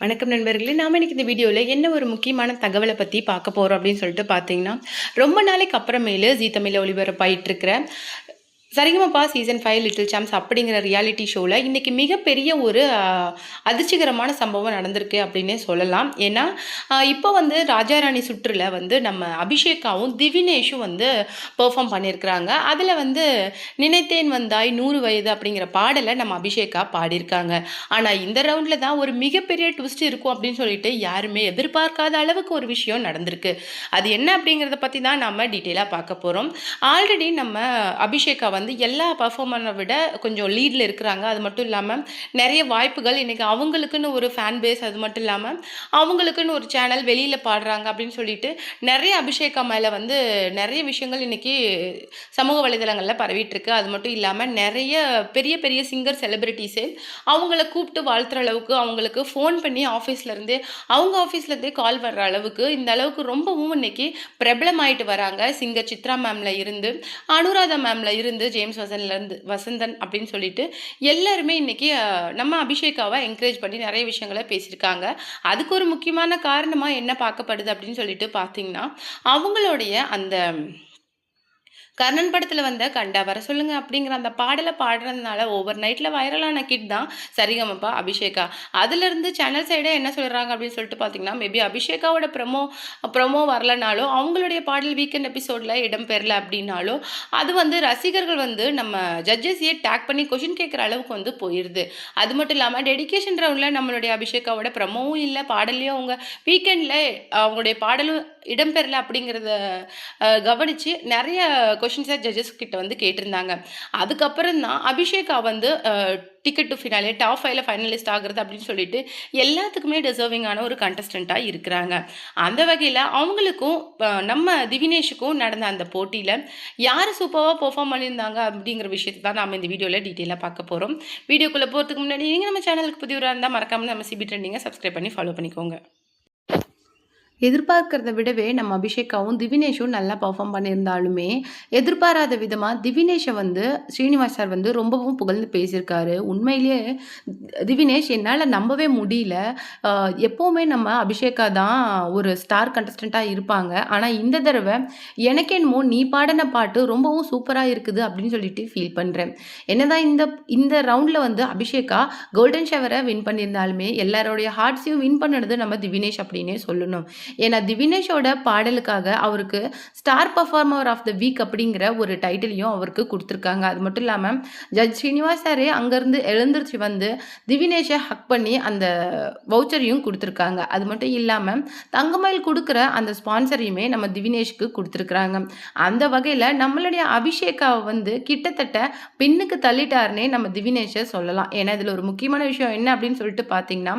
வணக்கம் நண்பர்களே. நாம இன்னைக்கு இந்த வீடியோல என்ன ஒரு முக்கியமான தகவல பத்தி பார்க்க போறோம் அப்படின்னு சொல்லிட்டு பார்த்தீங்கன்னா, ரொம்ப நாளைக்கு அப்புறமேலு ஜீ தமிழ்ல ஒளிபரப்பாயிட்டு இருக்கிற சரிகமபா சீசன் 5 லிட்டில் சாம்ப்ஸ் அப்படிங்கிற ரியாலிட்டி ஷோல இன்னைக்கு மிகப்பெரிய ஒரு அதிர்ச்சிகரமான சம்பவம் நடந்திருக்கு அப்படின்னே சொல்லலாம். ஏன்னா, இப்போ வந்து ராஜா ராணி சுற்றுல வந்து நம்ம அபிஷேகாவும், திவினேஷும் வந்து பெர்ஃபார்ம் பண்ணியிருக்கிறாங்க. அதுல வந்து நினைத்தேன் வந்தாய் 100 வயது அப்படிங்கிற பாடல நம்ம அபிஷேகா பாடியிருக்காங்க. ஆனா இந்த ரவுண்ட்ல தான் ஒரு மிகப்பெரிய ட்விஸ்ட் இருக்கும் அப்படின்னு சொல்லிட்டு யாருமே எதிர்பார்க்காத அளவுக்கு ஒரு விஷயம் நடந்திருக்கு. அது என்ன அப்படிங்கிறத பத்தி தான் நாம டீட்டெயிலா பார்க்க போறோம். ஆல்ரெடி நம்ம அபிஷேகா வந்து எல்லா பெர்ஃபார்மரை விட கொஞ்சம் லீட்ல இருக்கிறாங்க. அது மட்டும் இல்லாம நிறைய வாய்ப்புகள் இன்னைக்கு அவங்களுக்குன்னு ஒரு ஃபேன் பேஸ், அது மட்டும் இல்லாம அவங்களுக்குன்னு ஒரு சேனல் வெளியில பாடுறாங்க அப்படின்னு சொல்லிட்டு நிறைய அபிஷேகா மேல வந்து நிறைய விஷயங்கள் இன்னைக்கு சமூக வலைதளங்கள்ல பரவிட்டு இருக்கு. அது மட்டும் இல்லாம நிறைய பெரிய பெரிய சிங்கர் செலிபிரிட்டிஸே அவங்கள கூப்பிட்டு வாழ்த்துற அளவுக்கு, அவங்களுக்கு ஃபோன் பண்ணி ஆஃபீஸ்ல இருந்தே அவங்க ஆஃபீஸ்ல இருந்தே கால் வர்ற அளவுக்கு இந்த அளவுக்கு ரொம்பவும் இன்னைக்கு பிரபலமாயிட்டு வராங்க. சிங்கர் சித்ரா மேம்ல இருந்து, அனுராதா மேம்ல இருந்து, ஜேம்ஸ் வசந்தன் அப்படின்னு சொல்லிட்டு எல்லாருமே இன்னைக்கு நம்ம அபிஷேகாவை என்கரேஜ் பண்ணி நிறைய விஷயங்களை பேசியிருக்காங்க. அதுக்கு ஒரு முக்கியமான காரணமா என்ன பார்க்கப்படுது அப்படின்னு சொல்லிட்டு பார்த்தீங்கன்னா, அவங்களுடைய அந்த கர்ணன் படத்துல வந்த கண்டா வர சொல்லுங்க அப்படிங்கிற அந்த பாடலை பாடுறதுனால ஓவர் நைட்ல வைரலான கிட் தான் சரிகமப்பா அபிஷேகா. அதுல இருந்து சேனல் சைடே என்ன சொல்றாங்க அப்படின்னு சொல்லிட்டு பாத்தீங்கன்னா, மேபி அபிஷேகாவோட ப்ரமோ வரலனாலும் அவங்களுடைய பாடல் வீக்கெண்ட் எபிசோட்ல இடம் பெறல அப்படின்னாலும் அது வந்து ரசிகர்கள் வந்து நம்ம ஜட்ஜஸையே டேக் பண்ணி கொஷின் கேட்குற அளவுக்கு வந்து போயிருது. அது மட்டும் இல்லாம டெடிகேஷன் ரவுண்ட்ல நம்மளுடைய அபிஷேகாவோட ப்ரமோவும் இல்லை, பாடலையும் அவங்க வீக்கெண்ட்ல அவங்களுடைய பாடலும் இடம்பெறல அப்படிங்கிறத கவனிச்சு நிறைய கொஷின்ஸை ஜட்ஜஸ் கிட்ட வந்து கேட்டிருந்தாங்க. அதுக்கப்புறம் தான் அபிஷேகா வந்து டிக்கெட் டு ஃபினாலே டாப் 5ல ஃபைனலிஸ்ட் ஆகுறது அப்படின்னு சொல்லிட்டு எல்லாத்துக்குமே டிசர்விங்கான ஒரு கண்டஸ்டண்ட்டாக இருக்கிறாங்க. அந்த வகையில் அவங்களுக்கும் நம்ம திவினேஷுக்கும் நடந்த அந்த போட்டியில் யார் சூப்பராக பெர்ஃபார்ம் பண்ணியிருந்தாங்க அப்படிங்கிற விஷயத்தை தான் நாம் இந்த வீடியோவில் டீட்டெயிலாக பார்க்க போகிறோம். வீடியோக்குள்ளே போகிறதுக்கு முன்னாடி நீங்கள் நம்ம சேனலுக்கு புதியவராக இருந்தால் மறக்காமல் நம்ம சிபி ட்ரெண்டிங்கை சப்ஸ்கிரைப் பண்ணி ஃபாலோ பண்ணிக்கோங்க. எதிர்பார்க்கிறத விடவே நம்ம அபிஷேகாவும், திவினேஷும் நல்லா பெர்ஃபார்ம் பண்ணியிருந்தாலுமே, எதிர்பாராத விதமா திவினேஷை வந்து ஸ்ரீனிவாஸ் சார் வந்து ரொம்பவும் புகழ்ந்து பேசியிருக்காரு. உண்மையிலேயே திவினேஷ் என்னால நம்பவே முடியல. எப்பவுமே நம்ம அபிஷேகா தான் ஒரு ஸ்டார் கண்டஸ்டன்ட்டா இருப்பாங்க. ஆனா இந்த தடவ எனக்கு என்னமோ நீ பாடுன பாட்டு ரொம்பவும் சூப்பரா இருக்குது அப்படின்னு சொல்லிட்டு ஃபீல் பண்றேன். என்னதான் இந்த இந்த ரவுண்ட்ல வந்து அபிஷேகா கோல்டன் ஷவர வின் பண்ணியிருந்தாலுமே, எல்லாருடைய ஹார்ட்ஸையும் வின் பண்ணது நம்ம திவினேஷ் அப்படின்னே சொல்லணும். ஏன்னா திவினேஷோட பாடலுக்காக அவருக்கு star performer of the week அப்படிங்கிற ஒரு டைட்டிலையும் அவருக்கு கொடுத்துருக்காங்க. அது மட்டும் இல்லாமல் ஜட்ஜ் ஸ்ரீனிவாஸ் சாரே அங்கேருந்து எழுந்திருச்சு வந்து திவினேஷை ஹக் பண்ணி அந்த வவுச்சரையும் கொடுத்துருக்காங்க. அது மட்டும் இல்லாமல் தங்கமயில் கொடுக்குற அந்த ஸ்பான்சரையுமே நம்ம திவினேஷுக்கு கொடுத்துருக்குறாங்க. அந்த வகையில் நம்மளுடைய அபிஷேகாவை வந்து கிட்டத்தட்ட பின்னுக்கு தள்ளிட்டாருன்னே நம்ம திவினேஷை சொல்லலாம். ஏன்னா இதில் ஒரு முக்கியமான விஷயம் என்ன அப்படின்னு சொல்லிட்டு பார்த்தீங்கன்னா,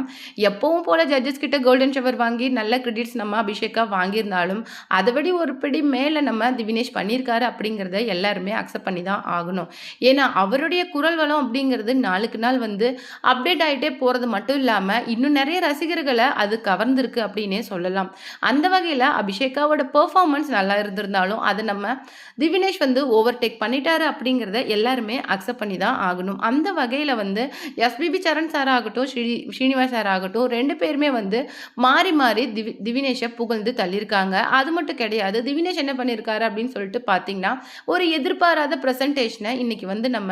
எப்பவும் போல ஜட்ஜஸ் கிட்ட கோல்டன் ஷவர் வாங்கி நல்ல கிரெடிட்ஸ் நம்ம அபிஷேகா வாங்கியிருந்தாலும் அதை விட ஒரு பிடி மேலே நம்ம திவினேஷ் பண்ணியிருக்காரு அப்படிங்கிறத எல்லாருமே அக்செப்ட் பண்ணி தான் ஆகணும். ஏன்னா அவருடைய குரல் வளம் அப்படிங்கிறது நாளுக்கு நாள் வந்து அப்டேட் ஆகிட்டே போகிறது மட்டும் இல்லாமல் இன்னும் நிறைய ரசிகர்களை அது கவர்ந்திருக்கு அப்படின்னே சொல்லலாம். அந்த வகையில் அபிஷேகாவோட பெர்ஃபார்மன்ஸ் நல்லா இருந்திருந்தாலும் அதை நம்ம திவினேஷ் வந்து ஓவர்டேக் பண்ணிட்டாரு அப்படிங்கிறத எல்லாருமே அக்செப்ட் பண்ணி தான் ஆகணும். அந்த வகையில் வந்து எஸ்பிபி சரண் சார் ஆகட்டும், ஸ்ரீனிவாஸ் சார் ஆகட்டும், ரெண்டு பேருமே வந்து மாறி மாறி திவினேஷை புகழ்ந்து தள்ளியிருக்காங்க. அது மட்டும் கிடையாது, திவினேஷ் என்ன பண்ணியிருக்காரு அப்படின்னு சொல்லிட்டு பார்த்தீங்கன்னா, ஒரு எதிர்பாராத ப்ரெசன்டேஷனை இன்னைக்கு வந்து நம்ம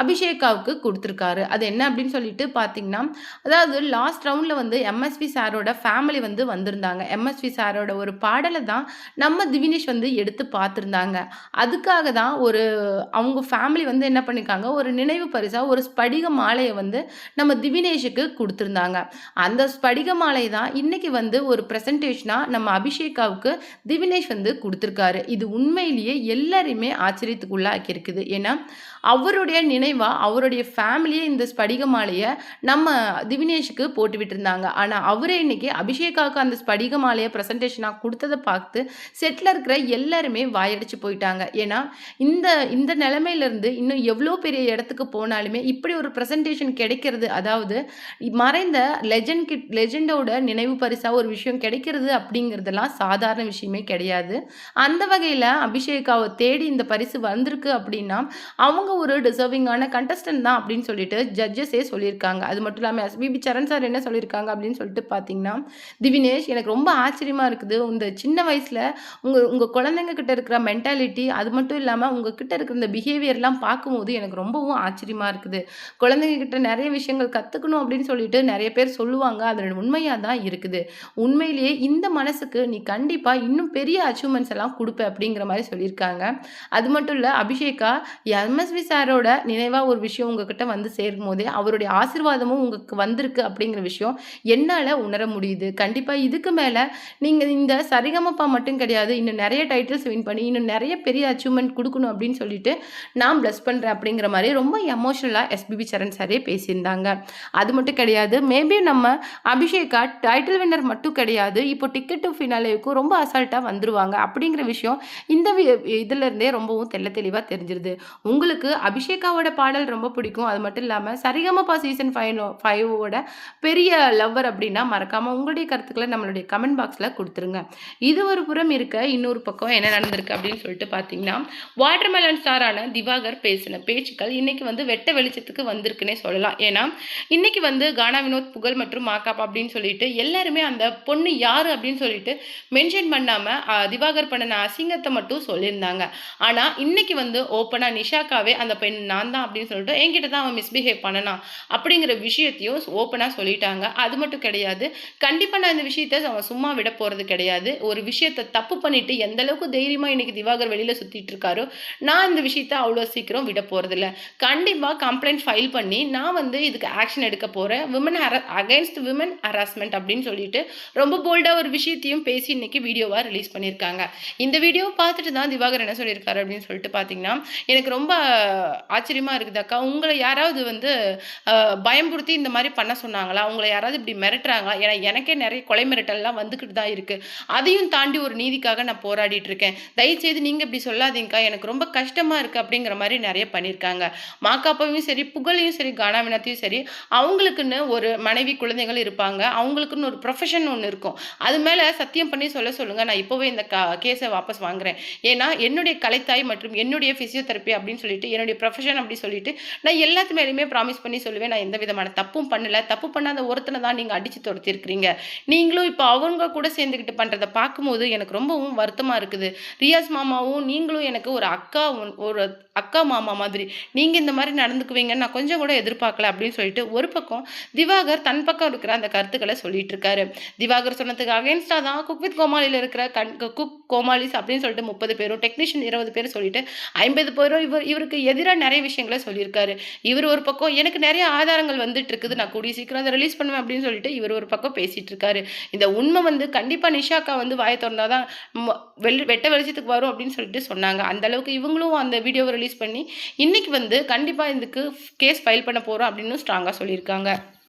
அபிஷேகாவுக்கு கொடுத்துருக்காரு. அது என்ன அப்படின்னு சொல்லிட்டு பார்த்தீங்கன்னா, அதாவது லாஸ்ட் ரவுண்டில் வந்து எம்எஸ்வி சாரோட ஃபேமிலி வந்து வந்திருந்தாங்க. எம்எஸ்வி சாரோட ஒரு பாடலை தான் நம்ம திவினேஷ் வந்து எடுத்து பார்த்துருந்தாங்க. அதுக்காக தான் அவங்க ஃபேமிலி வந்து என்ன பண்ணியிருக்காங்க, ஒரு நினைவு பரிசாக ஒரு ஸ்படிக மாலையை வந்து நம்ம திவினேஷுக்கு கொடுத்துருந்தாங்க. அந்த ஸ்படிக மாலை தான் இன்னைக்கு வந்து ஒரு ப்ரெசன்டேஷனா நம்ம அபிஷேகாவுக்கு திவினேஷ் வந்து கொடுத்துருக்காரு. இது உண்மையிலேயே எல்லாரையுமே ஆச்சரியத்துக்குள்ளாக்கி இருக்குது. ஏன்னா அவருடைய நினைவா அவருடைய ஃபேமிலியே இந்த ஸ்படிக மாலையை நம்ம திவினேஷுக்கு போட்டு விட்டுருந்தாங்க. ஆனால் அவரே இன்னைக்கு அபிஷேகாவுக்கு அந்த ஸ்படிக மாலையை ப்ரெசன்டேஷனாக கொடுத்ததை பார்த்து செட்டில் இருக்கிற எல்லாருமே வாயடிச்சு போயிட்டாங்க. ஏன்னா இந்த இந்த நிலைமையிலேருந்து இன்னும் எவ்வளோ பெரிய இடத்துக்கு போனாலுமே இப்படி ஒரு ப்ரெசன்டேஷன் கிடைக்கிறது, அதாவது மறைந்த லெஜண்டோட நினைவு பரிசா ஒரு விஷயம் கிடைக்கிறது கிடைக்கிறது அப்படிங்கிறதெல்லாம் சாதாரண விஷயமே கிடையாது. அந்த வகையில அபிஷேகாவ தேடி இந்த பரிசு வந்திருக்கு அப்படின்னா, அவங்க ஒரு டிசர்விங்கான கண்டஸ்டன்ட் தான் அப்படின்னு சொல்லிட்டு ஜட்ஜஸே சொல்லியிருக்காங்க. அது மட்டும் இல்லாம எஸ்பிபி சரண் சார் என்ன சொல்லியிருக்காங்க அப்படின்னு சொல்லிட்டு பார்த்தீங்கன்னா, "திவினேஷ் எனக்கு ரொம்ப ஆச்சரியமா இருக்குது. இந்த சின்ன வயசுல உங்க உங்க குழந்தைங்க கிட்ட இருக்கிற மென்டாலிட்டி, அது மட்டும் இல்லாம உங்க கிட்ட இருக்கிற இந்த பிஹேவியர்லாம் பார்க்கும்போது எனக்கு ரொம்பவும் ஆச்சரியமா இருக்குது. குழந்தைங்க கிட்ட நெறைய விஷயங்கள் கத்துக்கணும் அப்படின்னு சொல்லிட்டு நெறைய பேர் சொல்லுவாங்க. அது உண்மையா தான் இருக்குது. உண்மையிலேயே இந்த மனசுக்கு நீ கண்டிப்பா இன்னும் பெரிய அச்சீவ்மெண்ட்ஸ் எல்லாம் குடுப்ப அப்படிங்கிற மாரி சொல்லியிருக்காங்க. அது மட்டும் இல்ல அபிஷேகா எம்எஸ்வி சாரோட நினைவா ஒரு விஷயம் உங்ககிட்ட வந்து சேரும்போதே, அவருடைய ஆசீர்வாதமும் உங்களுக்கு வந்திருக்கு அப்படிங்கிற விஷயம் என்னால உணர முடியுது. கண்டிப்பா இதுக்கு மேல நீங்க இந்த சரிகமபா மட்டும் கிடையாது. இன்னும் நெறைய டைட்டில்ஸ் வின் பண்ணி, இன்னும் நெறைய பெரிய அச்சீவ்மென்ட் குடுக்கணும் அப்படின்னு சொல்லிட்டு, நான் பிளஸ் பண்றேன் அப்படிங்கிற மாரி ரொம்ப எமோஷனலா எஸ்பிபி சரண் சாரே பேசியிருந்தாங்க. அது மட்டும் கிடையாது. மேபி நம்ம அபிஷேகா டைட்டில் வின்னர் மட்டும் கிடையாது. இப்போ டிக்கெட் டூ ஃபினாலேவுக்கும் ரொம்ப அசால்ட்டா வந்துருவாங்க. அப்படிங்கிற விஷயம் இந்த இதுலருந்தே ரொம்பவும் தெளிவா தெரிஞ்சிருது. உங்களுக்கு அபிஷேகாவோட பாடல் ரொம்ப பிடிக்கும். அது மட்டும் இல்லாம சரிகமபா சீசன் 5ஓட பெரிய லவ்வர் அப்படின்னா, மறக்காம உங்களுடைய கருத்துக்கள நம்மளுடைய கமெண்ட் பாக்ஸ்ல குடுத்துருங்க. இது ஒரு புறம் இருக்க, இன்னொரு பக்கம் என்ன நடந்திருக்கு அப்படின்னு சொல்லிட்டு பார்த்தீங்கன்னா, வாட்டர்மெலன் ஸ்டாரான திவாகர் பேசின பேச்சுக்கள் இன்னைக்கு வந்து வெட்ட வெளிச்சத்துக்கு வந்திருக்குன்னே சொல்லலாம். ஏன்னா, இன்னைக்கு வந்து கானா வினோத், புகழ் மற்றும் மாகாப் அப்படின்னு சொல்லிட்டு எல்லாருமே அந்த பொண்ணு யாரு அப்படின்னு சொல்லிட்டு மென்ஷன் பண்ணாம திவாகர் பண்ணுன அசிங்கத்த மட்டும் சொல்லியிருந்தாங்க. ஆனா, இன்னைக்கு வந்து ஓப்பனா நிஷாக்காவே அந்த பெண் நான் தான் அப்படின்னு சொல்லிட்டு என்கிட்ட தான் அவன் மிஸ்பிஹேவ் பண்ணனான் அப்படிங்கிற விஷயத்தையும் ஓப்பனா சொல்லிட்டாங்க. அது மட்டும் கிடையாது. கண்டிப்பா நான் இந்த விஷயத்த அவன் சும்மா விட போறது கிடையாது. ஒரு விஷயத்த தப்பு பண்ணிட்டு எந்த அளவுக்கு தைரியமா இன்னைக்கு திவாகர் வெளியில சுத்திட்டு இருக்காரோ, நான் இந்த விஷயத்த அவ்வளோ சீக்கிரம் விட போறதில்ல. கண்டிப்பா கம்ப்ளைண்ட் ஃபைல் பண்ணி நான் வந்து இதுக்கு ஆக்ஷன் எடுக்க போறேன். அகைன்ஸ்ட் விமன் ஹராஸ்மென்ட் அப்படின்னு சொல்லிட்டு ரொம்ப போல்டா ஒரு விஷயத்தையும் பேசி இன்னைக்கு வீடியோவா ரிலீஸ் பண்ணியிருக்காங்க. இந்த வீடியோவ பார்த்துட்டு தான் திவாகர் என்ன சொல்லியிருக்காரு அப்படின்னு சொல்லிட்டு பார்த்தீங்கன்னா, எனக்கு ரொம்ப ஆச்சரியமா இருக்குது அக்கா. உங்கள யாராவது வந்து பயம்புறுத்தி இந்த மாரி பண்ண சொன்னாங்களா? உங்கள யாராவது இப்படி மிரட்டுறாங்களா? ஏன்னா எனக்கே நெறைய கொலை மிரட்டல்லாம் வந்துகிட்டு தான் இருக்கு. அதையும் தாண்டி ஒரு நீதிக்காக நான் போராடிட்டு இருக்கேன். தயவுசெய்து நீங்க இப்படி சொல்லாதீங்கக்கா. எனக்கு ரொம்ப கஷ்டமா இருக்கு அப்படிங்கிற மாரி நெறைய பண்ணியிருக்காங்க. மாகாப்பாவையும் சரி, புகழையும் சரி, கானா வினோத்தையும் சரி, அவங்களுக்குன்னு ஒரு மனைவி, குழந்தைகள் இருப்பாங்க. அவங்களுக்குன்னு ஒரு ப்ரொஃபஷன் ஒண்ணு இருக்கும். அது மேல சத்தியம் பண்ணி சொல்லுங்க. நான் இப்பவே இந்த கேஸ வாபஸ் வாங்குறேன். ஏன்னா, என்னுடைய கலைத்தாய் மற்றும் என்னுடைய பிசியோதெரபி அப்படின்னு சொல்லிட்டு, என்னுடைய ப்ரொஃபஷன் அப்படி சொல்லிட்டு, நான் எல்லாத்து மேலயுமே ப்ராமிஸ் பண்ணி சொல்லுவேன். நான் எந்த விதமான தப்பும் பண்ணல. தப்பு பண்ணாத ஒருத்தன தான் நீங்க அடிச்சு தொரத்தியிருக்கிறீங்க. நீங்களும் இப்ப அவங்க கூட சேர்ந்துகிட்டு பண்றத பார்க்கும்போது எனக்கு ரொம்பவும் வருத்தமா இருக்குது. ரியாஸ் மாமாவும் நீங்களும் எனக்கு ஒரு அக்கா மாமா மாதிரி. நீங்க இந்த மாரி நடந்துக்குவீங்கன்னு நான் கொஞ்சம் கூட எதிர்பார்க்கல அப்படின்னு சொல்லிட்டு, ஒரு பக்கம் திவாகர் தன் பக்கம் இருக்கிற அந்த கருத்துக்கள சொல்லிட்டு இருக்காரு. திவாகர் சொன்னதுக்கு அகைன்ஸ்டா தான் குக் வித் கோமாளில இருக்கிற குக் கோமாளிஸ் அப்படின்னு சொல்லிட்டு 30 பேரும், டெக்னீஷியன் 20 பேரும் சொல்லிட்டு 50 பேரும் இவருக்கு எதிரா நெறைய விஷயங்கள சொல்லியிருக்காரு. இவர் ஒரு பக்கம் எனக்கு நெறைய ஆதாரங்கள் வந்துட்டு இருக்குது. நான் கூடிய சீக்கிரம் அத ரிலீஸ் பண்ணுவேன் அப்படின்னு சொல்லிட்டு இவர் ஒரு பக்கம் பேசிட்டு இருக்காரு. இந்த உண்மை வந்து கண்டிப்பா நிஷாக்கா வந்து வாய தொறந்தா தான் வெட்ட வெளிச்சத்துக்கு வரும் அப்படின்னு சொல்லிட்டு சொன்னாங்க. அந்த அளவுக்கு இவங்களும் அந்த வீடியோவ ரிலீஸ் பண்ணி, இன்னைக்கு வந்து கண்டிப்பா இதுக்கு கேஸ் ஃபைல் பண்ண போறோம் அப்படின்னு ஸ்ட்ராங்கா சொல்லியிருக்காங்க.